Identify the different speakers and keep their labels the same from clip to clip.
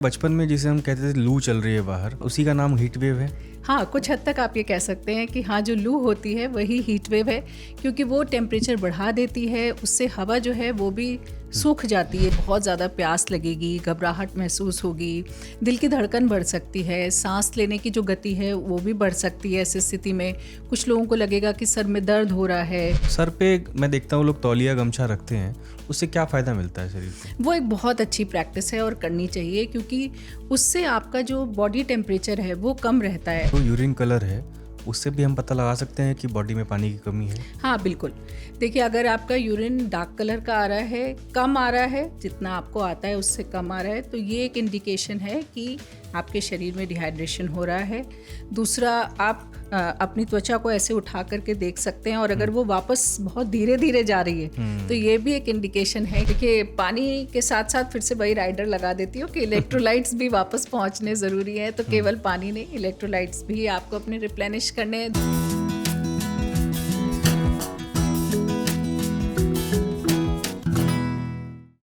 Speaker 1: बचपन में जिसे हम कहते थे लू चल रही है बाहर, उसी का नाम हीट वेव है।
Speaker 2: हाँ, कुछ हद तक आप ये कह सकते हैं कि हाँ, जो लू होती है वही हीट वेव है, क्योंकि वो टेम्परेचर बढ़ा देती है। उससे हवा जो है वो भी सूख जाती है, बहुत ज़्यादा प्यास लगेगी, घबराहट महसूस होगी, दिल की धड़कन बढ़ सकती है, सांस लेने की जो गति है वो भी बढ़ सकती है। ऐसी स्थिति में कुछ लोगों को लगेगा कि सर में दर्द हो रहा है।
Speaker 1: सर पे मैं देखता हूँ लोग तौलिया गमछा रखते हैं, उससे क्या फ़ायदा मिलता है शरीर को?
Speaker 2: वो एक बहुत अच्छी प्रैक्टिस है और करनी चाहिए, क्योंकि उससे आपका जो बॉडी टेम्परेचर है वो कम रहता है।
Speaker 1: तो यूरिन कलर है, उससे भी हम पता लगा सकते हैं कि बॉडी में पानी की कमी है।
Speaker 2: हाँ, बिल्कुल। देखिए, अगर आपका यूरिन डार्क कलर का आ रहा है, कम आ रहा है, जितना आपको आता है उससे कम आ रहा है, तो ये एक इंडिकेशन है कि आपके शरीर में डिहाइड्रेशन हो रहा है। दूसरा, आप अपनी त्वचा को ऐसे उठा करके देख सकते हैं, और अगर वो वापस बहुत धीरे धीरे जा रही है तो ये भी एक इंडिकेशन है। देखिए, पानी के साथ साथ फिर से वही राइडर लगा देती हूँ कि इलेक्ट्रोलाइट्स भी वापस पहुँचने ज़रूरी है। तो केवल पानी नहीं, इलेक्ट्रोलाइट्स भी आपको अपने रिप्लेनिश करने।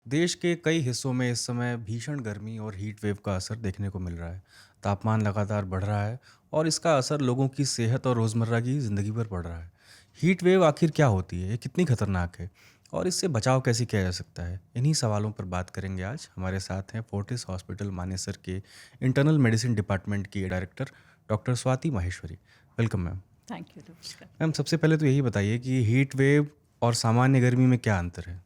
Speaker 1: देश के कई हिस्सों में इस समय भीषण गर्मी और हीट वेव का असर देखने को मिल रहा है। तापमान लगातार बढ़ रहा है और इसका असर लोगों की सेहत और रोज़मर्रा की ज़िंदगी पर पड़ रहा है। हीट वेव आखिर क्या होती है, ये कितनी खतरनाक है और इससे बचाव कैसे किया जा सकता है? इन्हीं सवालों पर बात करेंगे आज। हमारे साथ हैं फोर्टिस हॉस्पिटल मानेसर के इंटरनल मेडिसिन डिपार्टमेंट की director doctor Swati Maheshwari. Welcome ma'am.
Speaker 2: Thank you, नमस्कार।
Speaker 1: मैम, सबसे पहले तो यही बताइए कि हीट वेव और सामान्य गर्मी में क्या अंतर है?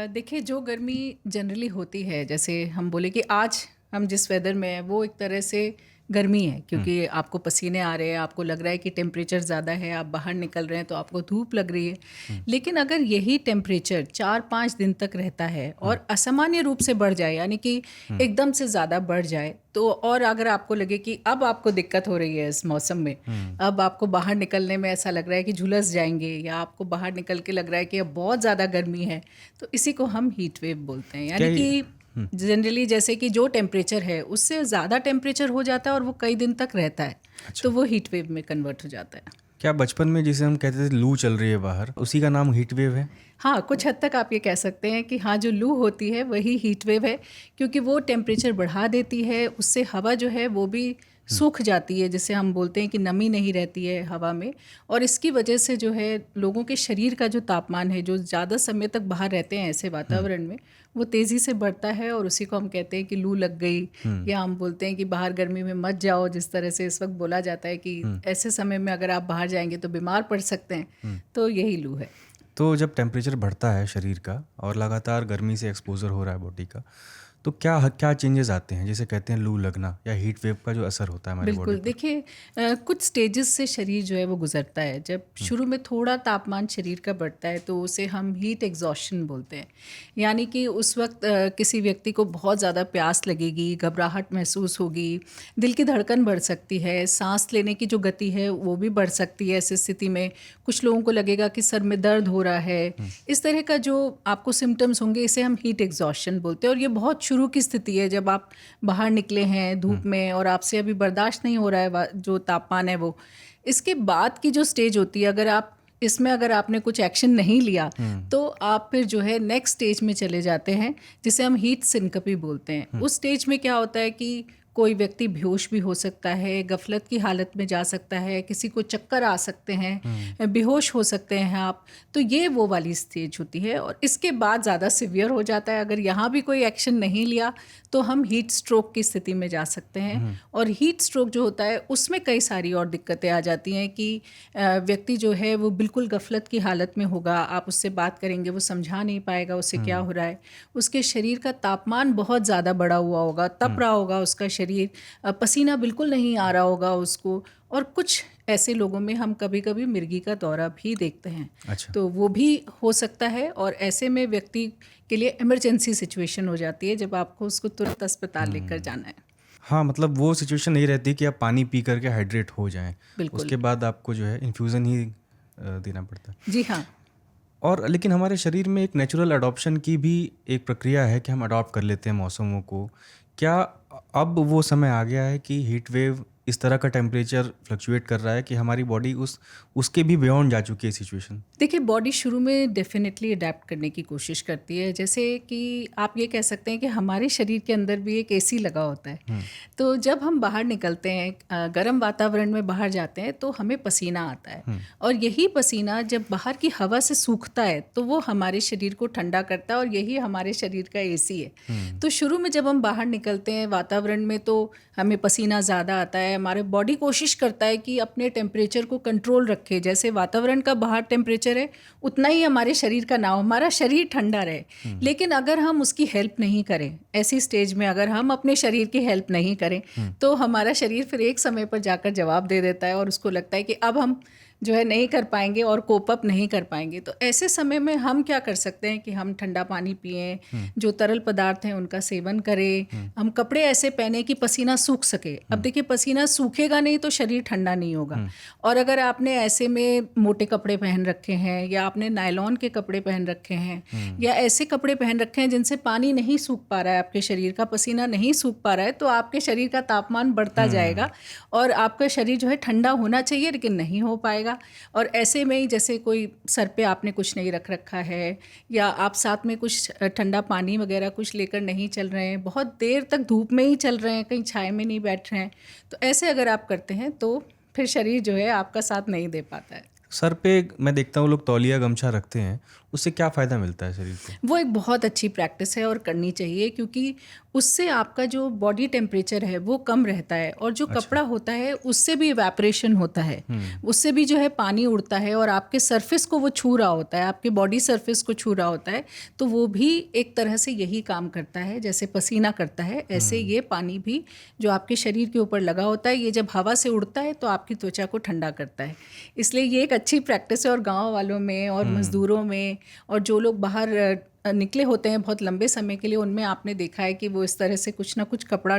Speaker 2: देखिए, जो गर्मी जनरली होती है, जैसे हम बोले कि आज हम जिस वेदर में है वो एक तरह से गर्मी है, क्योंकि आपको पसीने आ रहे हैं, आपको लग रहा है कि टेम्परेचर ज़्यादा है, आप बाहर निकल रहे हैं तो आपको धूप लग रही है। लेकिन अगर यही टेम्परेचर 4-5 दिन तक रहता है और असामान्य रूप से बढ़ जाए, यानी कि एकदम से ज़्यादा बढ़ जाए, तो और अगर आपको लगे कि अब आपको दिक्कत हो रही है इस मौसम में, अब आपको बाहर निकलने में ऐसा लग रहा है कि झुलस जाएंगे, या आपको बाहर निकल के लग रहा है कि अब बहुत ज़्यादा गर्मी है, तो इसी को हम हीट वेव बोलते हैं।
Speaker 1: क्या
Speaker 2: यानी कि जनरली जैसे कि जो टेम्परेचर है उससे ज़्यादा टेम्परेचर हो जाता है और वो कई दिन तक रहता है।
Speaker 1: अच्छा।
Speaker 2: तो वो हीट वेव में कन्वर्ट हो जाता है।
Speaker 1: क्या बचपन में जिसे हम कहते थे लू चल रही है बाहर, उसी का नाम हीट वेव है?
Speaker 2: हाँ, कुछ हद तक आप ये कह सकते हैं कि हाँ, जो लू होती है वही हीट वेव है, क्योंकि वो टेम्परेचर बढ़ा देती है। उससे हवा जो है वो भी सूख जाती है, जिसे हम बोलते हैं कि नमी नहीं रहती है हवा में, और इसकी वजह से जो है लोगों के शरीर का जो तापमान है, जो ज़्यादा समय तक बाहर रहते हैं ऐसे वातावरण में, वो तेज़ी से बढ़ता है, और उसी को हम कहते हैं कि लू लग गई, या हम बोलते हैं कि बाहर गर्मी में मत जाओ, जिस तरह से इस वक्त बोला जाता है कि ऐसे समय में अगर आप बाहर जाएंगे तो बीमार पड़ सकते हैं। तो यही लू है।
Speaker 1: तो जब टेम्परेचर बढ़ता है शरीर का और लगातार गर्मी से एक्सपोजर हो रहा है बॉडी का, तो क्या क्या चेंजेस आते हैं जिसे कहते हैं लू लगना या हीट वेव का जो असर होता है हमारी बॉडी
Speaker 2: बिल्कुल।
Speaker 1: पर?
Speaker 2: देखिए, कुछ स्टेजेस से शरीर जो है वो गुजरता है। जब शुरू में थोड़ा तापमान शरीर का बढ़ता है तो उसे हम हीट एग्जॉशन बोलते हैं। यानी कि उस वक्त किसी व्यक्ति को बहुत ज़्यादा प्यास लगेगी, घबराहट महसूस होगी, दिल की धड़कन बढ़ सकती है, सांस लेने की जो गति है वो भी बढ़ सकती है। ऐसी स्थिति में कुछ लोगों को लगेगा कि सर में दर्द हो रहा है। इस तरह का जो आपको सिम्टम्स होंगे, इसे हम हीट एग्जॉशन बोलते हैं, और ये बहुत शुरू की स्थिति है, जब आप बाहर निकले हैं धूप में और आपसे अभी बर्दाश्त नहीं हो रहा है जो तापमान है वो। इसके बाद की जो स्टेज होती है, अगर आपने कुछ एक्शन नहीं लिया तो आप फिर जो है नेक्स्ट स्टेज में चले जाते हैं, जिसे हम हीट सिनकपी बोलते हैं। उस स्टेज में क्या होता है कि कोई व्यक्ति बेहोश भी हो सकता है, गफलत की हालत में जा सकता है, किसी को चक्कर आ सकते हैं, बेहोश हो सकते हैं आप। तो ये वो वाली स्टेज होती है, और इसके बाद ज़्यादा सिवियर हो जाता है। अगर यहाँ भी कोई एक्शन नहीं लिया तो हम हीट स्ट्रोक की स्थिति में जा सकते हैं। और हीट स्ट्रोक जो होता है उसमें कई सारी और दिक्कतें आ जाती हैं कि व्यक्ति जो है वो बिल्कुल गफलत की हालत में होगा, आप उससे बात करेंगे वो समझा नहीं पाएगा उससे क्या हो रहा है। उसके शरीर का तापमान बहुत ज़्यादा बढ़ा हुआ होगा, तप रहा होगा उसका शरीर, पसीना बिल्कुल नहीं आ रहा होगा उसको। और कुछ ऐसे लोगों में हम कभी कभी मिर्गी का दौरा भी देखते हैं।
Speaker 1: अच्छा।
Speaker 2: तो वो भी हो सकता है, और ऐसे में व्यक्ति के लिए इमरजेंसी सिचुएशन हो जाती है, जब आपको उसको तुरंत अस्पताल लेकर जाना है।
Speaker 1: हाँ, मतलब वो सिचुएशन नहीं रहती कि आप पानी पी करके हाइड्रेट हो जाएं,
Speaker 2: बिल्कुल।
Speaker 1: उसके बाद आपको जो है इन्फ्यूज़न ही देना पड़ता है।
Speaker 2: जी हाँ।
Speaker 1: और लेकिन हमारे शरीर में एक नेचुरल अडॉप्शन की भी एक प्रक्रिया है कि हम अडॉप्ट कर लेते हैं मौसमों को। क्या अब वो समय आ गया है कि हीट वेव इस तरह का टेम्परेचर फ्लक्चुएट कर रहा है कि हमारी बॉडी उसके भी बियॉन्ड जा चुकी है सिचुएशन?
Speaker 2: देखिए, बॉडी शुरू में डेफ़िनेटली अडैप्ट करने की कोशिश करती है। जैसे कि आप ये कह सकते हैं कि हमारे शरीर के अंदर भी एक एसी लगा होता है। तो जब हम बाहर निकलते हैं, गर्म वातावरण में बाहर जाते हैं, तो हमें पसीना आता है। और यही पसीना जब बाहर की हवा से सूखता है, तो वो हमारे शरीर को ठंडा करता है और यही हमारे शरीर का एसी है। तो शुरू में जब हम बाहर निकलते हैं वातावरण में, तो हमें पसीना ज़्यादा आता है। हमारे बॉडी कोशिश करता है कि अपने टेम्परेचर को कंट्रोल रखे। जैसे वातावरण का बाहर टेम्परेचर है, उतना ही हमारे शरीर का ना हो, हमारा शरीर ठंडा रहे। लेकिन अगर हम उसकी हेल्प नहीं करें, ऐसी स्टेज में अगर हम अपने शरीर की हेल्प नहीं करें, तो हमारा शरीर फिर एक समय पर जाकर जवाब दे देता है और उसको लगता है कि अब हम जो है नहीं कर पाएंगे और कोप अप नहीं कर पाएंगे। तो ऐसे समय में हम क्या कर सकते हैं कि हम ठंडा पानी पिएं, जो तरल पदार्थ हैं उनका सेवन करें, हम कपड़े ऐसे पहने कि पसीना सूख सके। अब देखिए, पसीना सूखेगा नहीं तो शरीर ठंडा नहीं होगा। और अगर आपने ऐसे में मोटे कपड़े पहन रखे हैं, या आपने नायलॉन के कपड़े पहन रखे हैं, या ऐसे कपड़े पहन रखे हैं जिनसे पानी नहीं सूख पा रहा है, आपके शरीर का पसीना नहीं सूख पा रहा है, तो आपके शरीर का तापमान बढ़ता जाएगा और आपका शरीर जो है ठंडा होना चाहिए लेकिन नहीं हो पाएगा। और ऐसे में ही जैसे कोई सर पे आपने कुछ नहीं रख रखा है, या आप साथ में कुछ ठंडा पानी वगैरह कुछ लेकर नहीं चल रहे हैं, बहुत देर तक धूप में ही चल रहे हैं, कहीं छाया में नहीं बैठ रहे हैं, तो ऐसे अगर आप करते हैं तो फिर शरीर जो है आपका साथ नहीं दे पाता है।
Speaker 1: सर पे मैं देखता हूँ लोग तौलिया गमछा रखते हैं, उससे क्या फ़ायदा मिलता है शरीर को?
Speaker 2: वो एक बहुत अच्छी प्रैक्टिस है और करनी चाहिए, क्योंकि उससे आपका जो बॉडी टेम्परेचर है वो कम रहता है और जो कपड़ा होता है उससे भी इवेपोरेशन होता है, उससे भी जो है पानी उड़ता है और आपके सरफेस को वो छू रहा होता है, आपके बॉडी सरफेस को छू रहा होता है। तो वो भी एक तरह से यही काम करता है, जैसे पसीना करता है ऐसे ये पानी भी जो आपके शरीर के ऊपर लगा होता है, ये जब हवा से उड़ता है तो आपकी त्वचा को ठंडा करता है। इसलिए ये एक अच्छी प्रैक्टिस है और गाँव वालों में और मज़दूरों में और जो लोग बाहर निकले होते हैं बहुत लंबे समय के लिए, उनमें आपने देखा है कि वो इस तरह से कुछ ना कुछ कपड़ा,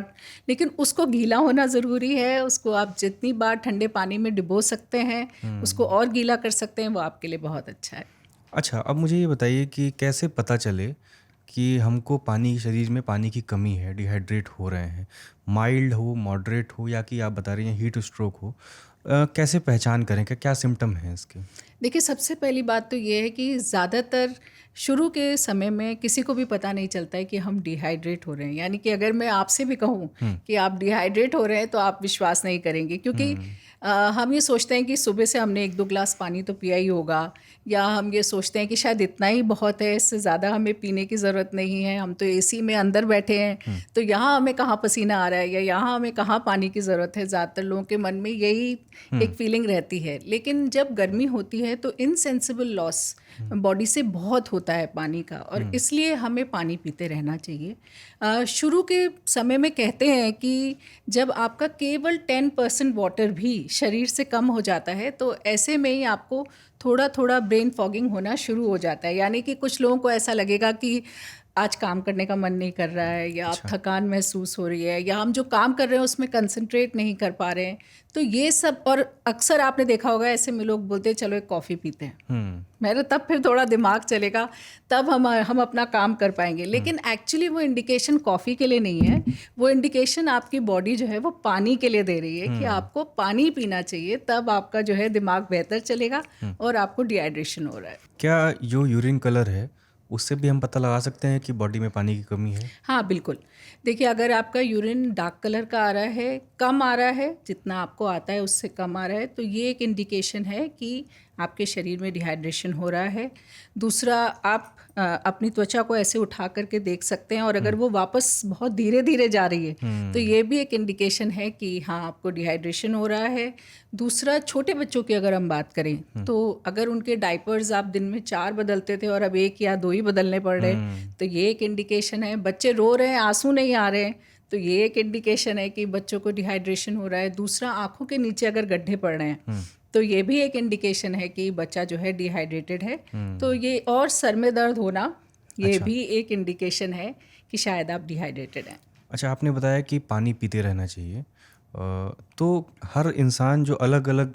Speaker 2: लेकिन उसको गीला होना ज़रूरी है। उसको आप जितनी बार ठंडे पानी में डुबो सकते हैं, उसको और गीला कर सकते हैं, वो आपके लिए बहुत अच्छा है।
Speaker 1: अच्छा, अब मुझे ये बताइए कि कैसे पता चले कि हमको पानी, शरीर में पानी की कमी है, डिहाइड्रेट हो रहे हैं, माइल्ड हो, मॉडरेट हो, या कि आप बता रही हैं हीट स्ट्रोक हो, कैसे पहचान करें? क्या क्या सिम्टम हैं इसके?
Speaker 2: देखिए, सबसे पहली बात तो ये है कि ज़्यादातर शुरू के समय में किसी को भी पता नहीं चलता है कि हम डिहाइड्रेट हो रहे हैं। यानी कि अगर मैं आपसे भी कहूँ कि आप डिहाइड्रेट हो रहे हैं, तो आप विश्वास नहीं करेंगे, क्योंकि हम ये सोचते हैं कि सुबह से हमने 1-2 ग्लास पानी तो पिया ही होगा, या हम ये सोचते हैं कि शायद इतना ही बहुत है, इससे ज़्यादा हमें पीने की ज़रूरत नहीं है, हम तो एसी में अंदर बैठे हैं, तो यहाँ हमें कहाँ पसीना आ रहा है या यहाँ हमें कहाँ पानी की ज़रूरत है। ज़्यादातर लोगों के मन में यही एक फीलिंग रहती है। लेकिन जब गर्मी होती है तो इनसेंसिबल लॉस बॉडी से बहुत होता है पानी का, और इसलिए हमें पानी पीते रहना चाहिए। शुरू के समय में कहते हैं कि जब आपका केवल 10% वाटर भी शरीर से कम हो जाता है, तो ऐसे में ही आपको थोड़ा थोड़ा ब्रेन फॉगिंग होना शुरू हो जाता है। यानी कि कुछ लोगों को ऐसा लगेगा कि आज काम करने का मन नहीं कर रहा है, या आप थकान महसूस हो रही है, या हम जो काम कर रहे हैं उसमें कंसंट्रेट नहीं कर पा रहे हैं। तो ये सब, और अक्सर आपने देखा होगा ऐसे में लोग बोलते हैं चलो एक कॉफ़ी पीते हैं, मेरा तब फिर थोड़ा दिमाग चलेगा, तब हम अपना काम कर पाएंगे। लेकिन एक्चुअली वो इंडिकेशन कॉफ़ी के लिए नहीं है, वो इंडिकेशन आपकी बॉडी जो है वो पानी के लिए दे रही है कि आपको पानी पीना चाहिए, तब आपका जो है दिमाग बेहतर चलेगा और आपको डिहाइड्रेशन हो रहा है।
Speaker 1: क्या जो यूरिन कलर है उससे भी हम पता लगा सकते हैं कि बॉडी में पानी की कमी है?
Speaker 2: हाँ, बिल्कुल। देखिए, अगर आपका यूरिन डार्क कलर का आ रहा है, कम आ रहा है, जितना आपको आता है उससे कम आ रहा है, तो ये एक इंडिकेशन है कि आपके शरीर में डिहाइड्रेशन हो रहा है। दूसरा, आप अपनी त्वचा को ऐसे उठा करके देख सकते हैं, और अगर वो वापस बहुत धीरे धीरे जा रही है तो ये भी एक इंडिकेशन है कि हाँ, आपको डिहाइड्रेशन हो रहा है। दूसरा, छोटे बच्चों की अगर हम बात करें, तो अगर उनके डायपर्स आप दिन में 4 बदलते थे और अब 1 या 2 ही बदलने पड़ रहे हैं, तो ये एक इंडिकेशन है। बच्चे रो रहे हैं, आंसू नहीं आ रहे हैं, तो ये एक इंडिकेशन है कि बच्चों को डिहाइड्रेशन हो रहा है। दूसरा, आँखों के नीचे अगर गड्ढे पड़ रहे हैं, तो ये भी एक इंडिकेशन है कि बच्चा जो है डिहाइड्रेटेड है। तो ये, और सर में दर्द होना, ये भी एक इंडिकेशन है कि शायद आप डिहाइड्रेटेड हैं।
Speaker 1: अच्छा, आपने बताया कि पानी पीते रहना चाहिए। तो हर इंसान जो अलग अलग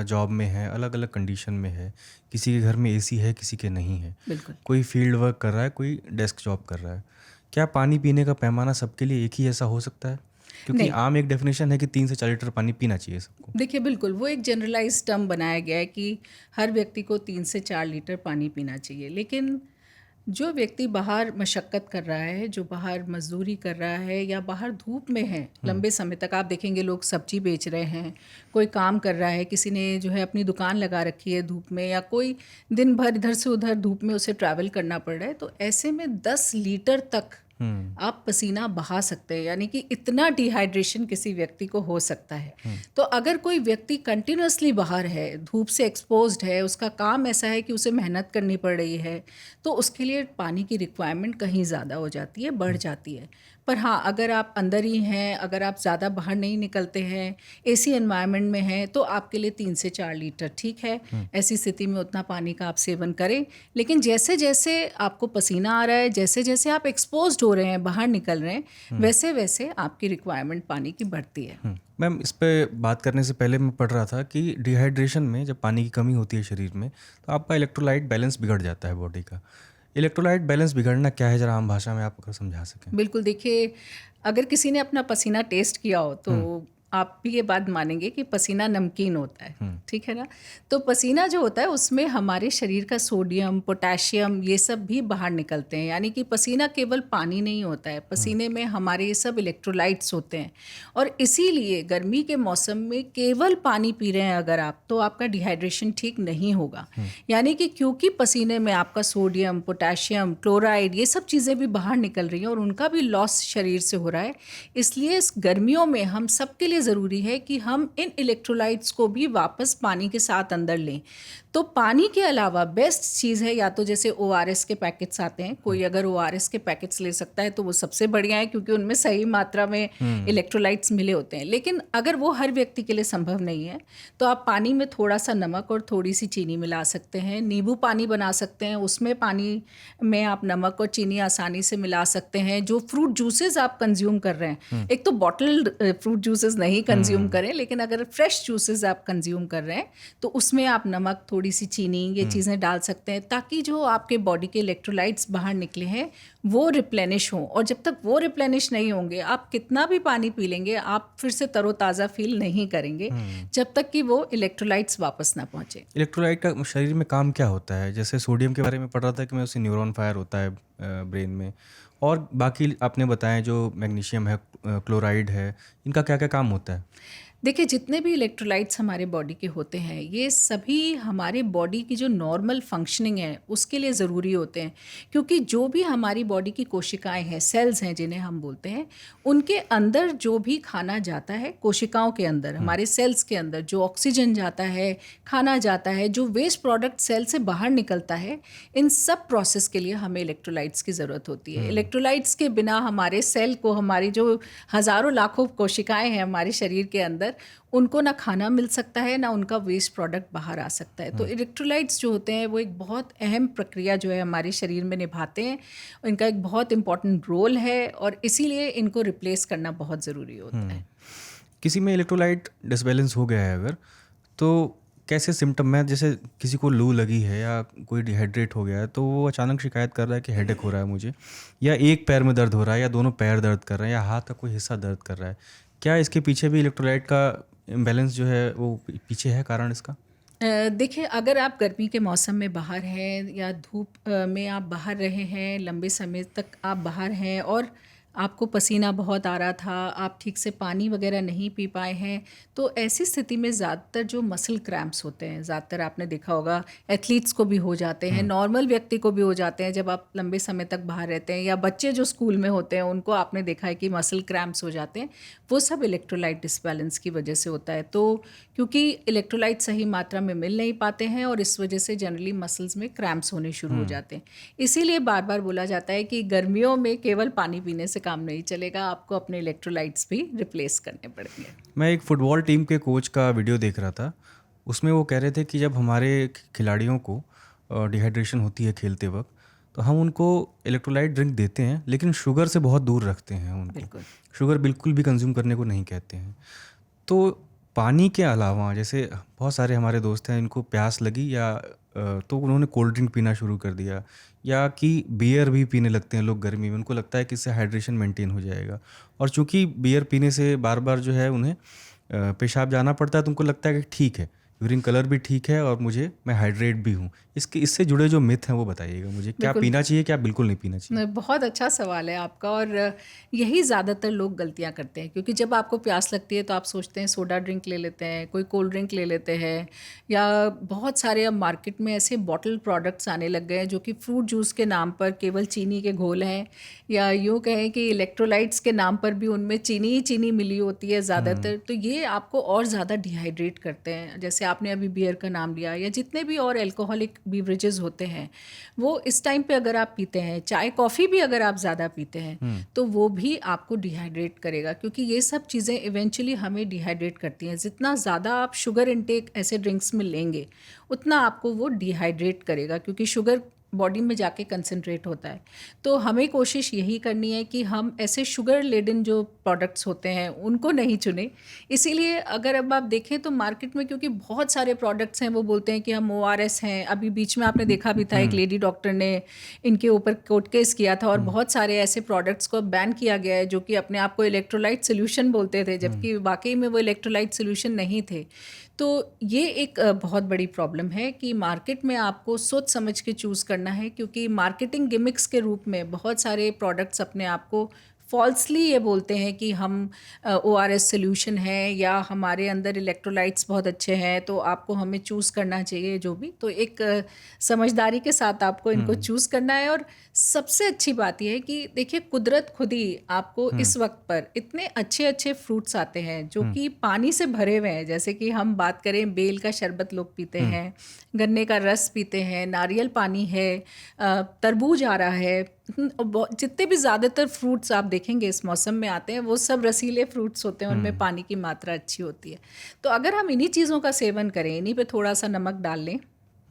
Speaker 1: जॉब में है, अलग अलग कंडीशन में है, किसी के घर में एसी है, किसी के नहीं है,
Speaker 2: बिल्कुल।
Speaker 1: कोई फील्ड वर्क कर रहा है, कोई डेस्क जॉब कर रहा है, क्या पानी पीने का पैमाना सबके लिए एक ही ऐसा हो सकता है? क्योंकि
Speaker 2: नहीं,
Speaker 1: आम एक डेफिनेशन है कि 3 से 4 लीटर पानी पीना चाहिए सबको।
Speaker 2: देखिए बिल्कुल वो एक जनरलाइज टर्म बनाया गया है कि हर व्यक्ति को 3 से 4 लीटर पानी पीना चाहिए, लेकिन जो व्यक्ति बाहर मशक्क़त कर रहा है, जो बाहर मज़दूरी कर रहा है या बाहर धूप में है लंबे समय तक, आप देखेंगे लोग सब्जी बेच रहे हैं, कोई काम कर रहा है, किसी ने जो है अपनी दुकान लगा रखी है धूप में, या कोई दिन भर इधर से उधर धूप में उसे ट्रैवल करना पड़ रहा है, तो ऐसे में 10 लीटर तक आप पसीना बहा सकते हैं, यानी कि इतना डिहाइड्रेशन किसी व्यक्ति को हो सकता है। तो अगर कोई व्यक्ति कंटिन्यूअसली बाहर है, धूप से एक्सपोज्ड है, उसका काम ऐसा है कि उसे मेहनत करनी पड़ रही है, तो उसके लिए पानी की रिक्वायरमेंट कहीं ज़्यादा हो जाती है, बढ़ जाती है। पर हाँ, अगर आप अंदर ही हैं, अगर आप ज़्यादा बाहर नहीं निकलते हैं, एसी एनवायरनमेंट में हैं, तो आपके लिए 3 से 4 लीटर ठीक है। ऐसी स्थिति में उतना पानी का आप सेवन करें, लेकिन जैसे जैसे आपको पसीना आ रहा है, जैसे जैसे आप एक्सपोज्ड हो रहे हैं, बाहर निकल रहे हैं, वैसे वैसे आपकी रिक्वायरमेंट पानी की बढ़ती है।
Speaker 1: मैम, इस पे बात करने से पहले मैं पढ़ रहा था कि डिहाइड्रेशन में जब पानी की कमी होती है शरीर में, तो आपका इलेक्ट्रोलाइट बैलेंस बिगड़ जाता है बॉडी का। इलेक्ट्रोलाइट बैलेंस बिगड़ना क्या है, ज़रा आम भाषा में आप अगर समझा सकें।
Speaker 2: बिल्कुल, देखिए अगर किसी ने अपना पसीना टेस्ट किया हो तो आप भी ये बात मानेंगे कि पसीना नमकीन होता है, ठीक है ना? तो पसीना जो होता है उसमें हमारे शरीर का सोडियम, पोटेशियम ये सब भी बाहर निकलते हैं, यानी कि पसीना केवल पानी नहीं होता है, पसीने में हमारे ये सब इलेक्ट्रोलाइट्स होते हैं। और इसीलिए गर्मी के मौसम में केवल पानी पी रहे हैं अगर आप, तो आपका डिहाइड्रेशन ठीक नहीं होगा। यानी कि क्योंकि पसीने में आपका सोडियम, पोटेशियम, क्लोराइड ये सब चीज़ें भी बाहर निकल रही हैं और उनका भी लॉस शरीर से हो रहा है, इसलिए इस गर्मियों में हम सबके लिए ज़रूरी है कि हम इन इलेक्ट्रोलाइट्स को भी वापस पानी के साथ अंदर लें। तो पानी के अलावा बेस्ट चीज़ है या तो जैसे ORS के पैकेट्स आते हैं, कोई अगर ORS के पैकेट्स ले सकता है तो वो सबसे बढ़िया है, क्योंकि उनमें सही मात्रा में इलेक्ट्रोलाइट्स मिले होते हैं। लेकिन अगर वो हर व्यक्ति के लिए संभव नहीं है, तो आप पानी में थोड़ा सा नमक और थोड़ी सी चीनी मिला सकते हैं, नींबू पानी बना सकते हैं, उसमें पानी में आप नमक और चीनी आसानी से मिला सकते हैं। जो फ्रूट जूसेस आप कंज्यूम कर रहे हैं, एक तो बॉटल्ड फ्रूट जूसेस नहीं कंज्यूम करें, लेकिन अगर फ्रेश जूसेस आप कंज्यूम कर रहे हैं तो उसमें आप नमक, थोड़ी सी चीनी, ये चीज़ें डाल सकते हैं, ताकि जो आपके बॉडी के इलेक्ट्रोलाइट्स बाहर निकले हैं वो रिप्लेनिश हों। और जब तक वो रिप्लेनिश नहीं होंगे, आप कितना भी पानी पी लेंगे, आप फिर से तरोताज़ा फील नहीं करेंगे जब तक कि वो इलेक्ट्रोलाइट्स वापस ना पहुँचे।
Speaker 1: इलेक्ट्रोलाइट का शरीर में काम क्या होता है? जैसे सोडियम के बारे में पढ़ रहा था कि मैं उससे न्यूरॉन फायर होता है ब्रेन में, और बाकी आपने बताया जो मैग्नीशियम है, क्लोराइड है, इनका क्या क्या काम होता है?
Speaker 2: देखिए, जितने भी इलेक्ट्रोलाइट्स हमारे बॉडी के होते हैं, ये सभी हमारे बॉडी की जो नॉर्मल फंक्शनिंग है उसके लिए ज़रूरी होते हैं, क्योंकि जो भी हमारी बॉडी की कोशिकाएं हैं, सेल्स हैं जिन्हें हम बोलते हैं, उनके अंदर जो भी खाना जाता है, कोशिकाओं के अंदर, हमारे सेल्स के अंदर जो ऑक्सीजन जाता है, खाना जाता है, जो वेस्ट प्रोडक्ट सेल से बाहर निकलता है, इन सब प्रोसेस के लिए हमें इलेक्ट्रोलाइट्स की ज़रूरत होती है। इलेक्ट्रोलाइट्स के बिना हमारे सेल को, हमारी जो हज़ारों लाखों कोशिकाएं हैं हमारे शरीर के अंदर, उनको ना खाना मिल सकता है, ना उनका वेस्ट प्रोडक्ट बाहर आ सकता है। तो इलेक्ट्रोलाइट्स जो होते हैं वो एक बहुत अहम प्रक्रिया जो है हमारे शरीर में निभाते हैं, इनका एक बहुत इंपॉर्टेंट रोल है, और इसीलिए इनको रिप्लेस करना बहुत ज़रूरी होता है।
Speaker 1: किसी में इलेक्ट्रोलाइट डिसबैलेंस हो गया है अगर, तो कैसे सिम्टम में, जैसे किसी को लू लगी है या कोई डिहाइड्रेट हो गया है, तो वो अचानक शिकायत कर रहा है कि हेडेक हो रहा है मुझे, या एक पैर में दर्द हो रहा है, या दोनों पैर दर्द कर रहे हैं, या हाथ का कोई हिस्सा दर्द कर रहा है, क्या इसके पीछे भी इलेक्ट्रोलाइट का इम्बैलेंस जो है वो पीछे है कारण इसका?
Speaker 2: देखिए, अगर आप गर्मी के मौसम में बाहर हैं या धूप में आप बाहर रहे हैं, लंबे समय तक आप बाहर हैं और आपको पसीना बहुत आ रहा था, आप ठीक से पानी वगैरह नहीं पी पाए हैं, तो ऐसी स्थिति में ज़्यादातर जो मसल क्रैम्प्स होते हैं, ज़्यादातर आपने देखा होगा एथलीट्स को भी हो जाते हैं, नॉर्मल व्यक्ति को भी हो जाते हैं जब आप लंबे समय तक बाहर रहते हैं, या बच्चे जो स्कूल में होते हैं उनको आपने देखा है कि मसल क्रैम्प्स हो जाते हैं, वो सब इलेक्ट्रोलाइट डिसबैलेंस की वजह से होता है। तो क्योंकि इलेक्ट्रोलाइट सही मात्रा में मिल नहीं पाते हैं और इस वजह से जनरली मसल्स में क्रैम्प्स होने शुरू हो जाते हैं। इसीलिए बार बार बोला जाता है कि गर्मियों में केवल पानी पीने से काम नहीं चलेगा, आपको अपने इलेक्ट्रोलाइट्स भी रिप्लेस करने पड़ेंगे।
Speaker 1: मैं एक फुटबॉल टीम के कोच का वीडियो देख रहा था, उसमें वो कह रहे थे कि जब हमारे खिलाड़ियों को डिहाइड्रेशन होती है खेलते वक्त, तो हम उनको इलेक्ट्रोलाइट ड्रिंक देते हैं, लेकिन शुगर से बहुत दूर रखते हैं उनको।
Speaker 2: बिल्कुल।
Speaker 1: शुगर बिल्कुल भी कंज्यूम करने को नहीं कहते हैं। तो पानी के अलावा जैसे बहुत सारे हमारे दोस्त हैं, इनको प्यास लगी या तो उन्होंने कोल्ड ड्रिंक पीना शुरू कर दिया, या कि बियर भी पीने लगते हैं लोग गर्मी में। उनको लगता है कि इससे हाइड्रेशन मेंटेन हो जाएगा, और चूंकि बियर पीने से बार बार जो है उन्हें पेशाब जाना पड़ता है, तो उनको लगता है कि ठीक है, यूरिन कलर भी ठीक है और मैं हाइड्रेट भी हूँ। इससे जुड़े जो मिथ हैं वो बताइएगा मुझे, क्या
Speaker 2: बिल्कुल।
Speaker 1: पीना चाहिए, क्या बिल्कुल नहीं पीना चाहिए?
Speaker 2: बहुत अच्छा सवाल है आपका, और यही ज़्यादातर लोग गलतियाँ करते हैं, क्योंकि जब आपको प्यास लगती है तो आप सोचते हैं सोडा ड्रिंक ले लेते हैं, कोई कोल्ड ड्रिंक ले लेते हैं, या बहुत सारे अब मार्केट में ऐसे बॉटल प्रोडक्ट्स आने लग गए हैं जो कि फ्रूट जूस के नाम पर केवल चीनी के घोल हैं, या यूँ कहें कि इलेक्ट्रोलाइट्स के नाम पर भी उनमें चीनी ही चीनी मिली होती है ज़्यादातर। तो ये आपको और ज़्यादा डिहाइड्रेट करते हैं। जैसे आपने अभी बियर का नाम लिया, या जितने भी और एल्कोहलिक बीवरेजेस होते हैं, वो इस टाइम पे अगर आप पीते हैं, चाय कॉफ़ी भी अगर आप ज़्यादा पीते हैं, तो वो भी आपको डिहाइड्रेट करेगा, क्योंकि ये सब चीज़ें इवेंचुअली हमें डिहाइड्रेट करती हैं। जितना ज़्यादा आप शुगर इनटेक ऐसे ड्रिंक्स में लेंगे, उतना आपको वो डिहाइड्रेट करेगा, क्योंकि शुगर बॉडी में जाके कंसंट्रेट होता है। तो हमें कोशिश यही करनी है कि हम ऐसे शुगर लेडन जो प्रोडक्ट्स होते हैं उनको नहीं चुनें। इसीलिए अगर अब आप देखें तो मार्केट में, क्योंकि बहुत सारे प्रोडक्ट्स हैं, वो बोलते हैं कि हम ओआरएस हैं। अभी बीच में आपने देखा भी था, एक लेडी डॉक्टर ने इनके ऊपर कोर्ट केस किया था, और बहुत सारे ऐसे प्रोडक्ट्स को बैन किया गया है जो कि अपने आप को इलेक्ट्रोलाइट सोल्यूशन बोलते थे, जबकि वाकई में वो इलेक्ट्रोलाइट सोल्यूशन नहीं थे। तो ये एक बहुत बड़ी प्रॉब्लम है कि मार्केट में आपको सोच समझ के चूज़ करना है, क्योंकि मार्केटिंग गिमिक्स के रूप में बहुत सारे प्रोडक्ट्स अपने आप को फॉल्सली ये बोलते हैं कि हम ओआरएस सोल्यूशन है, या हमारे अंदर इलेक्ट्रोलाइट्स बहुत अच्छे हैं, तो आपको हमें चूज़ करना चाहिए जो भी। तो एक समझदारी के साथ आपको इनको चूज़ करना है। और सबसे अच्छी बात यह है कि देखिए, कुदरत खुद ही आपको इस वक्त पर इतने अच्छे अच्छे फ्रूट्स आते हैं जो कि पानी से भरे हुए हैं। जैसे कि हम बात करें, बेल का शरबत लोग पीते हैं, गन्ने का रस पीते हैं, नारियल पानी है, तरबूज आ रहा है। जितने भी ज़्यादातर फ्रूट्स आप देखेंगे इस मौसम में आते हैं, वो सब रसीले फ्रूट्स होते हैं, उनमें पानी की मात्रा अच्छी होती है। तो अगर हम इन्हीं चीज़ों का सेवन करें, इन्हीं पे थोड़ा सा नमक डाल लें,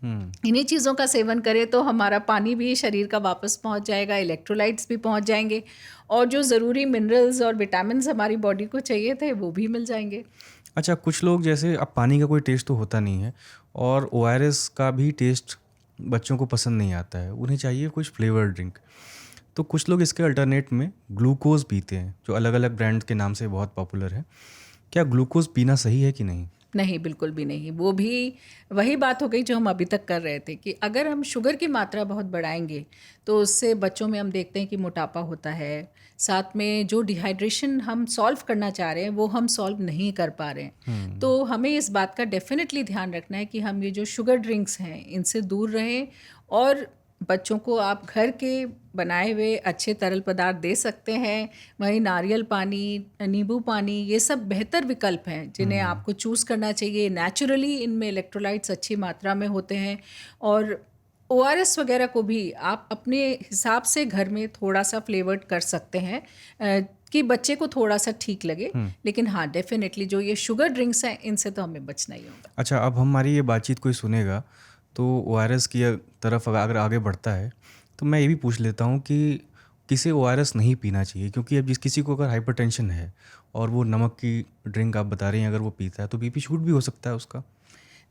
Speaker 2: इन्हीं चीज़ों का सेवन करें, तो हमारा पानी भी शरीर का वापस पहुंच जाएगा, इलेक्ट्रोलाइट्स भी पहुंच जाएंगे, और जो ज़रूरी मिनरल्स और विटामिन्स हमारी बॉडी को चाहिए थे वो भी मिल जाएंगे।
Speaker 1: अच्छा, कुछ लोग, जैसे अब पानी का कोई टेस्ट तो होता नहीं है, और ओआरएस का भी टेस्ट बच्चों को पसंद नहीं आता है, उन्हें चाहिए कुछ फ्लेवर्ड ड्रिंक। तो कुछ लोग इसके अल्टरनेट में ग्लूकोज पीते हैं, जो अलग अलग ब्रांड के नाम से बहुत पॉपुलर है। क्या ग्लूकोज पीना सही है कि नहीं?
Speaker 2: नहीं, बिल्कुल भी नहीं। वो भी वही बात हो गई जो हम अभी तक कर रहे थे, कि अगर हम शुगर की मात्रा बहुत बढ़ाएंगे तो उससे बच्चों में हम देखते हैं कि मोटापा होता है। साथ में जो डिहाइड्रेशन हम सॉल्व करना चाह रहे हैं वो हम सॉल्व नहीं कर पा रहे हैं। तो हमें इस बात का डेफिनेटली ध्यान रखना है कि हम ये जो शुगर ड्रिंक्स हैं इनसे दूर रहें, और बच्चों को आप घर के बनाए हुए अच्छे तरल पदार्थ दे सकते हैं। वहीं नारियल पानी, नींबू पानी, ये सब बेहतर विकल्प हैं जिन्हें आपको चूज़ करना चाहिए। नेचुरली इनमें इलेक्ट्रोलाइट्स अच्छी मात्रा में होते हैं, और ओआरएस वगैरह को भी आप अपने हिसाब से घर में थोड़ा सा फ्लेवर्ड कर सकते हैं, कि बच्चे को थोड़ा सा ठीक लगे। लेकिन हाँ, डेफिनेटली जो ये शुगर ड्रिंक्स हैं इनसे तो हमें बचना ही होगा।
Speaker 1: अच्छा, अब हमारी ये बातचीत कोई सुनेगा तो ओआरएस की तरफ अगर आगे बढ़ता है, तो मैं ये भी पूछ लेता हूँ कि किसे ओआरएस नहीं पीना चाहिए, क्योंकि अब जिस किसी को अगर हाइपरटेंशन है और वो नमक की ड्रिंक आप बता रही हैं, अगर वो पीता है तो बीपी शूट भी हो सकता है उसका।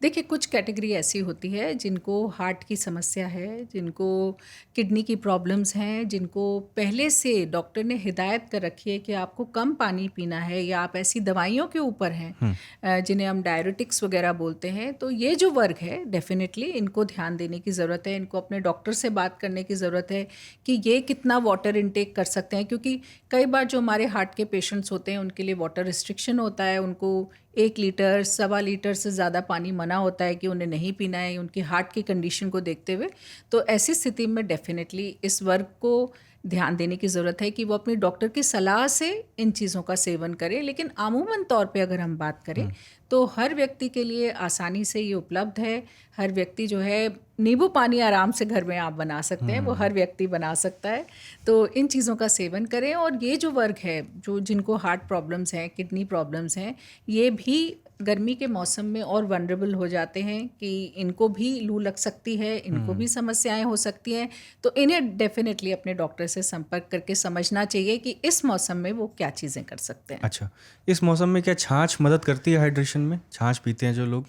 Speaker 2: देखिए, कुछ कैटेगरी ऐसी होती है जिनको हार्ट की समस्या है, जिनको किडनी की प्रॉब्लम्स हैं, जिनको पहले से डॉक्टर ने हिदायत कर रखी है कि आपको कम पानी पीना है, या आप ऐसी दवाइयों के ऊपर हैं जिन्हें हम डायरेटिक्स वगैरह बोलते हैं। तो ये जो वर्ग है, डेफिनेटली इनको ध्यान देने की ज़रूरत है। इनको अपने डॉक्टर से बात करने की ज़रूरत है कि ये कितना वाटर इनटेक कर सकते हैं, क्योंकि कई बार जो हमारे हार्ट के पेशेंट्स होते हैं उनके लिए वाटर रिस्ट्रिक्शन होता है। उनको 1 लीटर, 1.25 लीटर से ज़्यादा पानी मना होता है कि उन्हें नहीं पीना है, उनकी हार्ट की कंडीशन को देखते हुए। तो ऐसी स्थिति में डेफिनेटली इस वर्ग को ध्यान देने की ज़रूरत है कि वो अपने डॉक्टर की सलाह से इन चीज़ों का सेवन करें। लेकिन आमूमन तौर पे अगर हम बात करें तो हर व्यक्ति के लिए आसानी से ये उपलब्ध है। हर व्यक्ति जो है नींबू पानी आराम से घर में आप बना सकते हैं, वो हर व्यक्ति बना सकता है। तो इन चीज़ों का सेवन करें। और ये जो वर्ग है, जो जिनको हार्ट प्रॉब्लम्स हैं, किडनी प्रॉब्लम्स हैं, ये भी गर्मी के मौसम में और वनरेबल हो जाते हैं कि इनको भी लू लग सकती है, इनको भी समस्याएं हो सकती हैं। तो इन्हें डेफिनेटली अपने डॉक्टर से संपर्क करके समझना चाहिए कि इस मौसम में वो क्या चीज़ें कर सकते हैं।
Speaker 1: अच्छा, इस मौसम में क्या छाछ मदद करती है हाइड्रेशन में? छाछ पीते हैं जो लोग?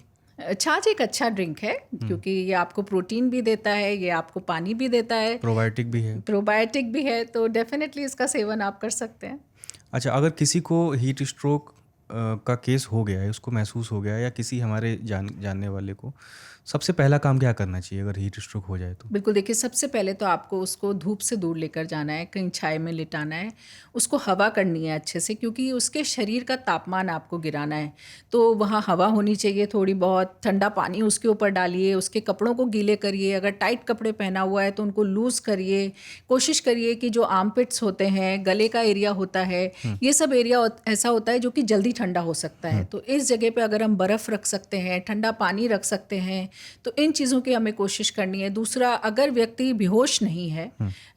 Speaker 2: छाछ एक अच्छा ड्रिंक है क्योंकि ये आपको प्रोटीन भी देता है, ये आपको पानी भी देता है,
Speaker 1: प्रोबायोटिक भी है।
Speaker 2: प्रोबायोटिक भी है, तो डेफिनेटली इसका सेवन आप कर सकते हैं।
Speaker 1: अच्छा, अगर किसी को हीट स्ट्रोक का केस हो गया है, उसको महसूस हो गया है, या किसी हमारे जानने वाले को, सबसे पहला काम क्या करना चाहिए अगर हीट स्ट्रोक हो जाए तो?
Speaker 2: बिल्कुल, देखिए सबसे पहले तो आपको उसको धूप से दूर लेकर जाना है, कहीं छाया में लिटाना है, उसको हवा करनी है अच्छे से, क्योंकि उसके शरीर का तापमान आपको गिराना है। तो वहाँ हवा होनी चाहिए थोड़ी बहुत, ठंडा पानी उसके ऊपर डालिए, उसके कपड़ों को गीले करिए, अगर टाइट कपड़े पहना हुआ है तो उनको लूज़ करिए। कोशिश करिए कि जो आर्मपिट्स होते हैं, गले का एरिया होता है, ये सब एरिया ऐसा होता है जो कि जल्दी ठंडा हो सकता है। तो इस जगह पे अगर हम बर्फ़ रख सकते हैं, ठंडा पानी रख सकते हैं, तो इन चीज़ों की हमें कोशिश करनी है। दूसरा, अगर व्यक्ति बेहोश नहीं है,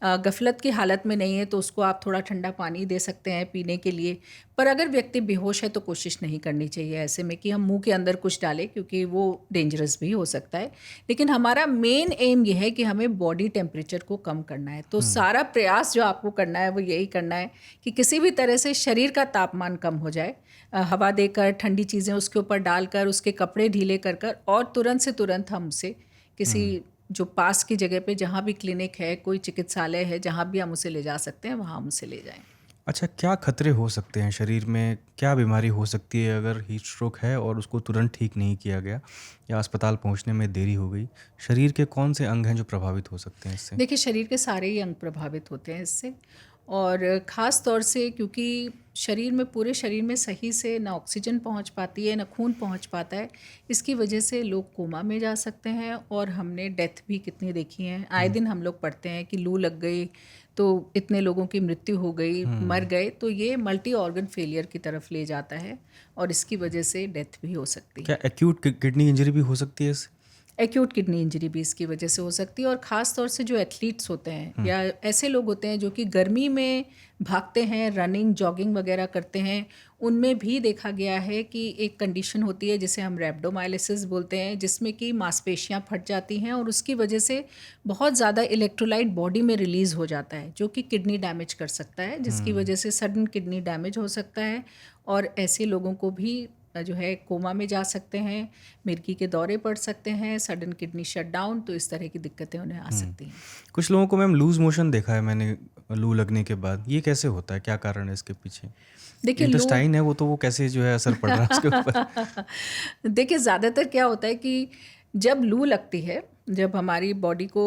Speaker 2: गफलत की हालत में नहीं है, तो उसको आप थोड़ा ठंडा पानी दे सकते हैं पीने के लिए। पर अगर व्यक्ति बेहोश है तो कोशिश नहीं करनी चाहिए ऐसे में कि हम मुंह के अंदर कुछ डालें, क्योंकि वो डेंजरस भी हो सकता है। लेकिन हमारा मेन एम ये है कि हमें बॉडी टेम्परेचर को कम करना है। तो सारा प्रयास जो आपको करना है वो यही करना है कि किसी भी तरह से शरीर का तापमान कम हो जाए, हवा देकर, ठंडी चीज़ें उसके ऊपर डालकर, उसके कपड़े ढीले कर कर, और तुरंत से तुरंत हम उसे किसी जो पास की जगह पे, जहाँ भी क्लिनिक है, कोई चिकित्सालय है, जहाँ भी हम उसे ले जा सकते हैं, वहाँ हम उसे ले जाएं।
Speaker 1: अच्छा, क्या खतरे हो सकते हैं शरीर में? क्या बीमारी हो सकती है अगर हीट स्ट्रोक है और उसको तुरंत ठीक नहीं किया गया या अस्पताल पहुंचने में देरी हो गई? शरीर के कौन से अंग हैं जो प्रभावित हो सकते हैं इससे?
Speaker 2: देखिए, शरीर के सारे ही अंग प्रभावित होते हैं इससे, और ख़ास तौर से क्योंकि शरीर में, पूरे शरीर में सही से ना ऑक्सीजन पहुंच पाती है, ना खून पहुंच पाता है। इसकी वजह से लोग कोमा में जा सकते हैं, और हमने डेथ भी कितनी देखी हैं। आए दिन हम लोग पढ़ते हैं कि लू लग गई तो इतने लोगों की मृत्यु हो गई, मर गए। तो ये मल्टी ऑर्गन फेलियर की तरफ ले जाता है, और इसकी वजह से डेथ भी हो सकती है।
Speaker 1: क्या एक्यूट किडनी इंजरी भी हो सकती है इससे?
Speaker 2: एक्यूट किडनी इंजरी भी इसकी वजह से हो सकती है। और ख़ास तौर से जो एथलीट्स होते हैं या ऐसे लोग होते हैं जो कि गर्मी में भागते हैं, रनिंग, जॉगिंग वगैरह करते हैं, उनमें भी देखा गया है कि एक कंडीशन होती है जिसे हम रैप्डोमायलिसिस बोलते हैं, जिसमें कि मांसपेशियां फट जाती हैं, और उसकी वजह से बहुत ज़्यादा इलेक्ट्रोलाइट बॉडी में रिलीज़ हो जाता है, जो कि किडनी डैमेज कर सकता है, जिसकी वजह से सडन किडनी डैमेज हो सकता है। और ऐसे लोगों को भी जो है कोमा में जा सकते हैं, मिर्गी के दौरे पड़ सकते हैं, सडन किडनी शटडाउन, तो इस तरह की दिक्कतें उन्हें आ सकती हैं।
Speaker 1: कुछ लोगों को मैम लूज मोशन देखा है मैंने लू लगने के बाद। ये कैसे होता है? क्या कारण है इसके पीछे?
Speaker 2: देखिए,
Speaker 1: इंटेस्टाइन है वो, तो वो कैसे जो है असर पड़ रहा है उसके ऊपर?
Speaker 2: देखिए, ज़्यादातर क्या होता है कि जब लू लगती है, जब हमारी बॉडी को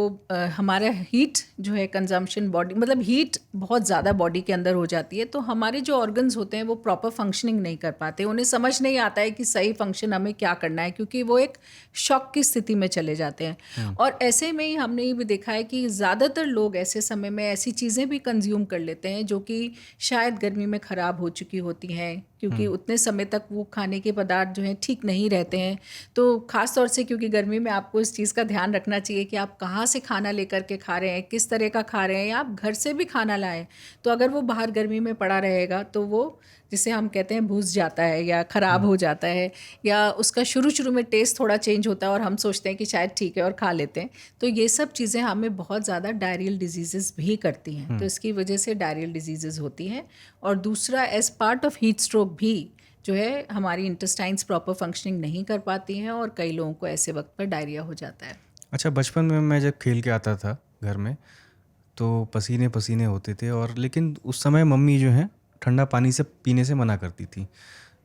Speaker 2: हमारा हीट जो है कंजम्पशन, बॉडी मतलब हीट बहुत ज़्यादा बॉडी के अंदर हो जाती है, तो हमारे जो ऑर्गन्स होते हैं वो प्रॉपर फंक्शनिंग नहीं कर पाते, उन्हें समझ नहीं आता है कि सही फंक्शन हमें क्या करना है, क्योंकि वो एक शॉक की स्थिति में चले जाते हैं। और ऐसे में ही हमने ये भी देखा है कि ज़्यादातर लोग ऐसे समय में ऐसी चीज़ें भी कंज्यूम कर लेते हैं जो कि शायद गर्मी में ख़राब हो चुकी होती हैं, क्योंकि उतने समय तक वो खाने के पदार्थ जो हैं ठीक नहीं रहते हैं। तो ख़ास तौर से क्योंकि गर्मी में आपको इस चीज़ का ध्यान रखना चाहिए कि आप कहाँ से खाना लेकर के खा रहे हैं, किस तरह का खा रहे हैं, या आप घर से भी खाना लाएं। तो अगर वो बाहर गर्मी में पड़ा रहेगा तो वो, जिसे हम कहते हैं, भूस जाता है या ख़राब हो जाता है, या उसका शुरू में टेस्ट थोड़ा चेंज होता है और हम सोचते हैं कि शायद ठीक है और खा लेते हैं। तो ये सब चीज़ें हमें बहुत ज़्यादा डायरियल डिजीज़ भी करती हैं, तो इसकी वजह से डायरियल डिजीज़ होती हैं। और दूसरा, as part of heat stroke भी जो है हमारी इंटेस्टाइन्स प्रॉपर फंक्शनिंग नहीं कर पाती हैं, और कई लोगों को ऐसे वक्त पर डायरिया हो जाता है।
Speaker 1: अच्छा, बचपन में मैं जब खेल के आता था घर में, तो पसीने पसीने होते थे, और लेकिन उस समय मम्मी जो है ठंडा पानी से पीने से मना करती थी।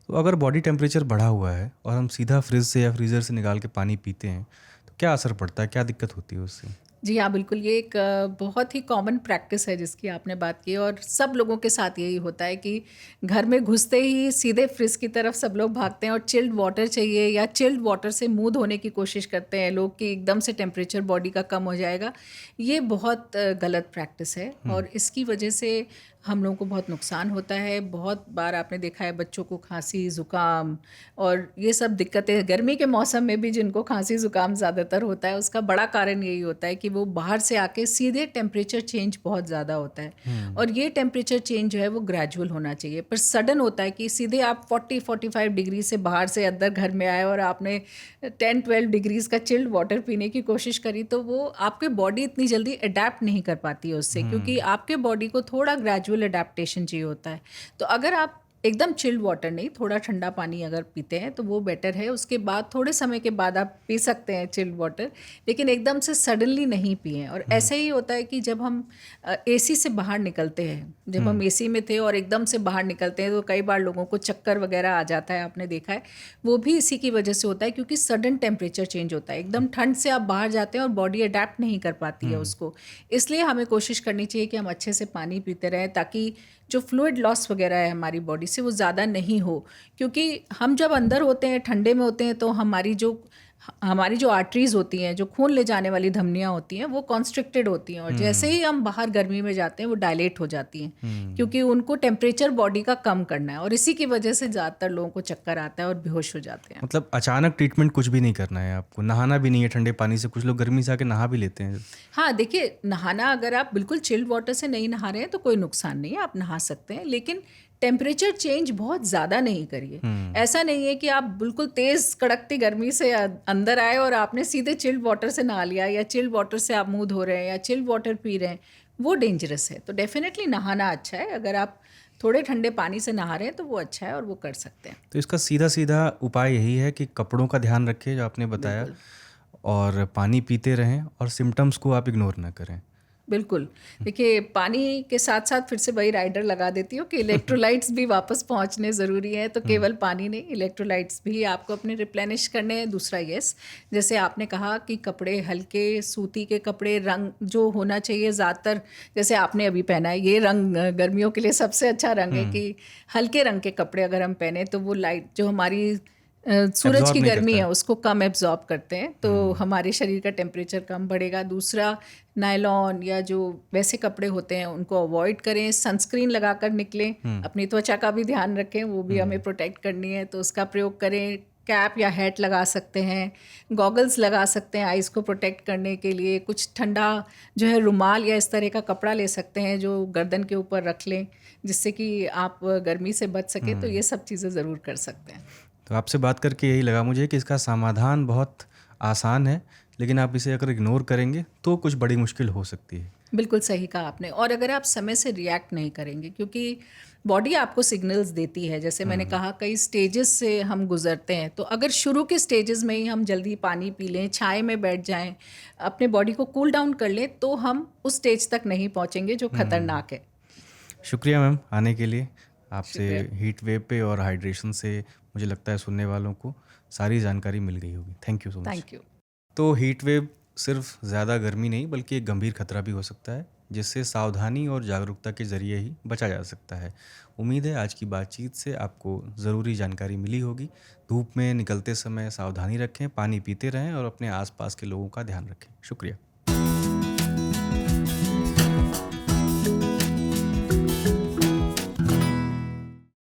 Speaker 1: तो अगर बॉडी टेम्परेचर बढ़ा हुआ है और हम सीधा फ्रिज से या फ्रीज़र से निकाल के पानी पीते हैं, तो क्या असर पड़ता है? क्या दिक्कत होती है उससे?
Speaker 2: जी हाँ, बिल्कुल, ये एक बहुत ही कॉमन प्रैक्टिस है जिसकी आपने बात की, और सब लोगों के साथ यही होता है कि घर में घुसते ही सीधे फ्रिज की तरफ सब लोग भागते हैं, और चिल्ड वाटर चाहिए, या चिल्ड वाटर से मुंह धोने की कोशिश करते हैं लोग कि एकदम से टेम्परेचर बॉडी का कम हो जाएगा। ये बहुत गलत प्रैक्टिस है, और इसकी वजह से हम लोगों को बहुत नुकसान होता है। बहुत बार आपने देखा है बच्चों को खांसी, ज़ुकाम और ये सब दिक्कतें गर्मी के मौसम में भी जिनको खांसी, ज़ुकाम ज़्यादातर होता है, उसका बड़ा कारण यही होता है कि वो बाहर से आके सीधे टेम्परेचर चेंज बहुत ज़्यादा होता है।
Speaker 1: हुँ,
Speaker 2: और ये टेम्परेचर चेंज जो है वो ग्रेजुअल होना चाहिए, पर सडन होता है कि सीधे आप 40-45 डिग्री से बाहर से अंदर घर में आए और आपने 10-12 डिग्रीज़ का चिल्ड वाटर पीने की कोशिश करी, तो वो आपकी बॉडी इतनी जल्दी अडैप्ट नहीं कर पाती है उससे, क्योंकि
Speaker 1: हुँ,
Speaker 2: आपके बॉडी को थोड़ा ग्रेजुअल अडैप्टेशन चाहिए होता है। तो अगर आप एकदम चिल्ड वाटर नहीं, थोड़ा ठंडा पानी अगर पीते हैं तो वो बेटर है। उसके बाद थोड़े समय के बाद आप पी सकते हैं चिल्ड वाटर, लेकिन एकदम से सडनली नहीं पिएँ। और
Speaker 1: हुँ,
Speaker 2: ऐसे ही होता है कि जब हम एसी से बाहर निकलते हैं, जब हम
Speaker 1: हुँ,
Speaker 2: एसी में थे और एकदम से बाहर निकलते हैं तो कई बार लोगों को चक्कर वगैरह आ जाता है, आपने देखा है। वो भी इसी की वजह से होता है, क्योंकि सडन टेम्परेचर चेंज होता है। एकदम ठंड से आप बाहर जाते हैं और बॉडी अडैप्ट नहीं कर पाती है
Speaker 1: हुँ,
Speaker 2: उसको। इसलिए हमें कोशिश करनी चाहिए कि हम अच्छे से पानी पीते रहें, ताकि जो फ्लूइड लॉस वगैरह है हमारी बॉडी से वो ज़्यादा नहीं हो। क्योंकि हम जब अंदर होते हैं, ठंडे में होते हैं, तो हमारी जो आर्टरीज़ होती हैं, जो खून ले जाने वाली धमनियाँ होती हैं, वो कॉन्स्ट्रिक्टेड होती हैं, और जैसे
Speaker 1: हुँ,
Speaker 2: ही हम बाहर गर्मी में जाते हैं वो डायलेट हो जाती हैं,
Speaker 1: हुँ।
Speaker 2: क्योंकि उनको टेम्परेचर बॉडी का कम करना है। और इसी की वजह से ज़्यादातर लोगों को चक्कर आता है और बेहोश हो जाते हैं।
Speaker 1: मतलब अचानक ट्रीटमेंट कुछ भी नहीं करना है आपको, नहाना भी नहीं है ठंडे पानी से, कुछ लोग गर्मी से आके नहा भी लेते हैं।
Speaker 2: हाँ, देखिए, नहाना अगर आप बिल्कुल चिल्ड वाटर से नहीं नहा रहे हैं तो कोई नुकसान नहीं है, आप नहा सकते हैं, लेकिन टेम्परेचर चेंज बहुत ज़्यादा नहीं करिए।
Speaker 1: हुँ,
Speaker 2: ऐसा नहीं है कि आप बिल्कुल तेज़ कड़कती गर्मी से अंदर आए और आपने सीधे चिल्ड वाटर से नहा लिया, या चिल्ड वाटर से आप मुँह धो रहे हैं या चिल्ड वाटर पी रहे हैं, वो डेंजरस है। तो डेफ़िनेटली नहाना अच्छा है, अगर आप थोड़े ठंडे पानी से नहा रहे हैं तो वो अच्छा है और वो कर सकते हैं।
Speaker 1: तो इसका सीधा-सीधा उपाय यही है कि कपड़ों का ध्यान रखें, जो आपने बताया,
Speaker 2: बिल्कुल।
Speaker 1: और पानी पीते रहें और सिम्पटम्स को आप इग्नोर ना करें।
Speaker 2: बिल्कुल। देखिए, पानी के साथ-साथ फिर से वही राइडर लगा देती हूँ कि इलेक्ट्रोलाइट्स भी वापस पहुँचने ज़रूरी हैं, तो
Speaker 1: हुँ,
Speaker 2: केवल पानी नहीं, इलेक्ट्रोलाइट्स भी आपको अपने रिप्लेनिश करने हैं। दूसरा, यस, जैसे आपने कहा कि कपड़े हल्के, सूती के कपड़े, रंग जो होना चाहिए ज़्यादातर, जैसे आपने अभी पहना है, ये रंग गर्मियों के लिए सबसे अच्छा रंग है
Speaker 1: हुँ,
Speaker 2: कि हल्के रंग के कपड़े अगर हम पहने तो वो लाइट जो हमारी सूरज
Speaker 1: एब्ज़ॉर्ब
Speaker 2: की
Speaker 1: नहीं
Speaker 2: गर्मी
Speaker 1: करता है।
Speaker 2: है उसको कम एब्जॉर्ब करते हैं, तो
Speaker 1: हुँ,
Speaker 2: हमारे शरीर का टेम्परेचर कम बढ़ेगा। दूसरा, नायलॉन या जो वैसे कपड़े होते हैं उनको अवॉइड करें, सनस्क्रीन लगाकर निकलें,
Speaker 1: हुँ,
Speaker 2: अपनी त्वचा का भी ध्यान रखें, वो भी हमें
Speaker 1: हुँ,
Speaker 2: प्रोटेक्ट करनी है तो उसका प्रयोग करें। कैप या हैट लगा सकते हैं, गॉगल्स लगा सकते हैं आइज़ को प्रोटेक्ट करने के लिए, कुछ ठंडा जो है रुमाल या इस तरह का कपड़ा ले सकते हैं जो गर्दन के ऊपर रख लें, जिससे कि आप गर्मी से बच सकें। तो
Speaker 1: हुँ।
Speaker 2: ये सब चीज़ें ज़रूर कर सकते हैं।
Speaker 1: तो आपसे बात करके यही लगा मुझे कि इसका समाधान बहुत आसान है, लेकिन आप इसे अगर इग्नोर करेंगे तो कुछ बड़ी मुश्किल हो सकती है।
Speaker 2: बिल्कुल सही कहा आपने। और अगर आप समय से रिएक्ट नहीं करेंगे, क्योंकि बॉडी आपको सिग्नल्स देती है, जैसे मैंने
Speaker 1: हुँ,
Speaker 2: कहा कई स्टेजेस से हम गुजरते हैं, तो अगर शुरू के स्टेजेस में ही हम जल्दी पानी पी लें, छाए में बैठ जाएं, अपने बॉडी को कूल डाउन कर लें, तो हम उस स्टेज तक नहीं पहुंचेंगे जो
Speaker 1: हुँ।
Speaker 2: खतरनाक है।
Speaker 1: शुक्रिया मैम आने के लिए। आपसे
Speaker 2: शुक्रिया।
Speaker 1: हीट वेव पे और हाइड्रेशन से मुझे लगता है सुनने वालों को सारी जानकारी मिल गई होगी। Thank you so much.
Speaker 2: Thank you.
Speaker 1: तो हीट वेव सिर्फ ज़्यादा गर्मी नहीं बल्कि एक गंभीर खतरा भी हो सकता है, जिससे सावधानी और जागरूकता के ज़रिए ही बचा जा सकता है। उम्मीद है आज की बातचीत से आपको ज़रूरी जानकारी मिली होगी। धूप में निकलते समय सावधानी रखें, पानी पीते रहें और अपने आसपास के लोगों का ध्यान रखें। शुक्रिया।